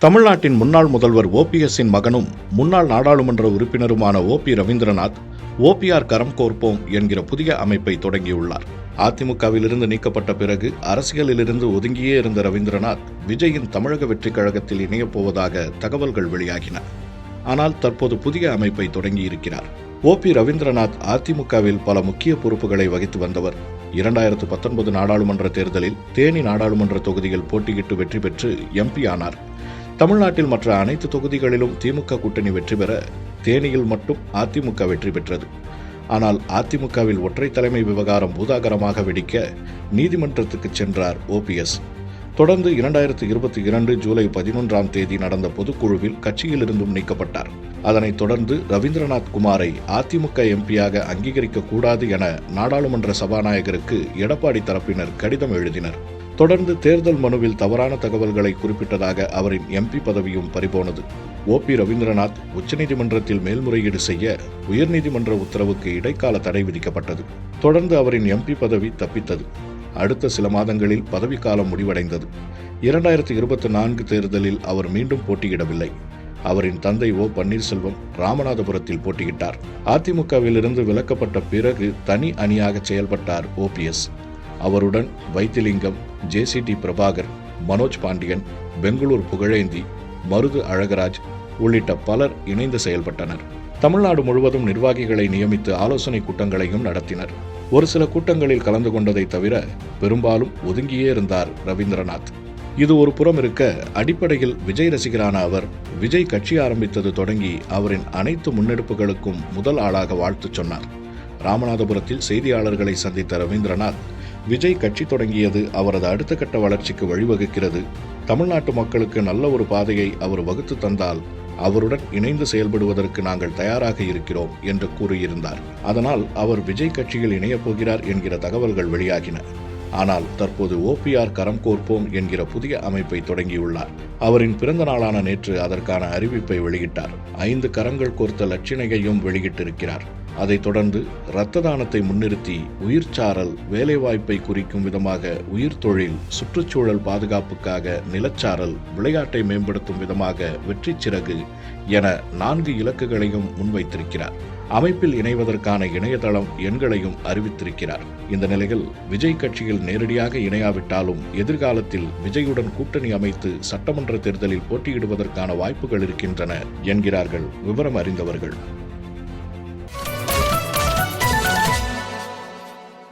தமிழ்நாட்டின் முன்னாள் முதல்வர் ஓபிஎஸ்ஸின் மகனும் முன்னாள் நாடாளுமன்ற உறுப்பினருமான ஓபி ரவீந்திரநாத் ஓபிஆர் கரம் கோர்ப்போம் என்கிற புதிய அமைப்பை தொடங்கியுள்ளார். அதிமுகவிலிருந்து நீக்கப்பட்ட பிறகு அரசியலிலிருந்து ஒதுங்கியே இருந்த ரவீந்திரநாத் விஜயின் தமிழக வெற்றிக் கழகத்தில் இணையப் போவதாக தகவல்கள் வெளியாகின. ஆனால் தற்போது புதிய அமைப்பை தொடங்கியிருக்கிறார். ஓபி ரவீந்திரநாத் அதிமுகவில் பல முக்கிய பொறுப்புகளை வகித்து வந்தவர். 2019 நாடாளுமன்ற தேர்தலில் தேனி நாடாளுமன்ற தொகுதியில் போட்டியிட்டு வெற்றி பெற்று எம்பி ஆனார். தமிழ்நாட்டில் மற்ற அனைத்து தொகுதிகளிலும் திமுக கூட்டணி வெற்றி பெற தேனியில் மட்டும் அதிமுக வெற்றி பெற்றது. ஆனால் அதிமுகவில் ஒற்றை தலைமை விவகாரம் பூதாகரமாக வெடிக்க நீதிமன்றத்துக்கு சென்றார் ஓபிஎஸ். தொடர்ந்து 2022 ஜூலை 11ஆம் தேதி நடந்த பொதுக்குழுவில் கட்சியிலிருந்தும் நீக்கப்பட்டார். அதனைத் தொடர்ந்து ரவீந்திரநாத் குமாரை அதிமுக எம்பியாக அங்கீகரிக்க கூடாது என நாடாளுமன்ற சபாநாயகருக்கு எடப்பாடி தரப்பினர் கடிதம் எழுதினர். தொடர்ந்து தேர்தல் மனுவில் தவறான தகவல்களை குறிப்பிட்டதாக அவரின் எம்பி பதவியும் பறிபோனது. ஓபி ரவீந்திரநாத் உச்சநீதிமன்றத்தில் மேல்முறையீடு செய்ய உயர்நீதிமன்ற உத்தரவுக்கு இடைக்கால தடை விதிக்கப்பட்டது. தொடர்ந்து அவரின் எம்பி பதவி தப்பித்தது. அடுத்த சில மாதங்களில் பதவிக்காலம் முடிவடைந்தது. 2024 தேர்தலில் அவர் மீண்டும் போட்டியிடவில்லை. அவரின் தந்தை ஓ பன்னீர்செல்வம் ராமநாதபுரத்தில் போட்டியிட்டார். அதிமுகவிலிருந்து விலக்கப்பட்ட பிறகு தனி அணியாக செயல்பட்டார் ஓபிஎஸ். அவருடன் வைத்திலிங்கம், ஜேசிடி பிரபாகர், மனோஜ் பாண்டியன், பெங்களூர் புகழேந்தி, மருது அழகராஜ் உள்ளிட்ட பலர் இணைந்து செயல்பட்டனர். தமிழ்நாடு முழுவதும் நிர்வாகிகளை நியமித்து ஆலோசனை கூட்டங்களையும் நடத்தினர். ஒரு சில கூட்டங்களில் கலந்து கொண்டதை தவிர பெரும்பாலும் ஒதுங்கியே இருந்தார் ரவீந்திரநாத். இது ஒரு புறம் இருக்க, அடிப்படையில் விஜய் ரசிகரான அவர் விஜய் கட்சி ஆரம்பித்தது தொடங்கி அவரின் அனைத்து முன்னெடுப்புகளுக்கும் முதல் ஆளாக வாழ்த்து சொன்னார். ராமநாதபுரத்தில் செய்தியாளர்களை சந்தித்த ரவீந்திரநாத், விஜய் கட்சி தொடங்கியது அவரது அடுத்த கட்ட வளர்ச்சிக்கு வழிவகுக்கிறது. தமிழ்நாட்டு மக்களுக்கு நல்ல ஒரு பாதையை அவர் வகுத்து தந்தால் அவருடன் இணைந்து செயல்படுவதற்கு நாங்கள் தயாராக இருக்கிறோம் என்று கூறியிருந்தார். அதனால் அவர் விஜய் கட்சியில் இணையப் போகிறார் என்கிற தகவல்கள் வெளியாகின. ஆனால் தற்போது ஓபிஆர் கரம் கோர்ப்போம் என்கிற புதிய அமைப்பை தொடங்கியுள்ளார். அவரின் பிறந்த நாளான நேற்று அதற்கான அறிவிப்பை வெளியிட்டார். 5 கரங்கள் கோர்த்த லட்சணையையும் வெளியிட்டிருக்கிறார். அதைத் தொடர்ந்து இரத்த தானத்தை முன்னிறுத்தி உயிர்ச்சாரல், வேலைவாய்ப்பை குறிக்கும் விதமாக உயிர் தொழில், சுற்றுச்சூழல் பாதுகாப்புக்காக நிலச்சாரல், விளையாட்டை மேம்படுத்தும் விதமாக வெற்றி சிறகு என 4 இலக்குகளையும் முன்வைத்திருக்கிறார். அமைப்பில் இணைவதற்கான இணையதளம் எண்களையும் அறிவித்திருக்கிறார். இந்த நிலையில் விஜய் கட்சியில் நேரடியாக இணையாவிட்டாலும் எதிர்காலத்தில் விஜயுடன் கூட்டணி அமைத்து சட்டமன்ற தேர்தலில் போட்டியிடுவதற்கான வாய்ப்புகள் இருக்கின்றன என்கிறார்கள் விவரம் அறிந்தவர்கள்.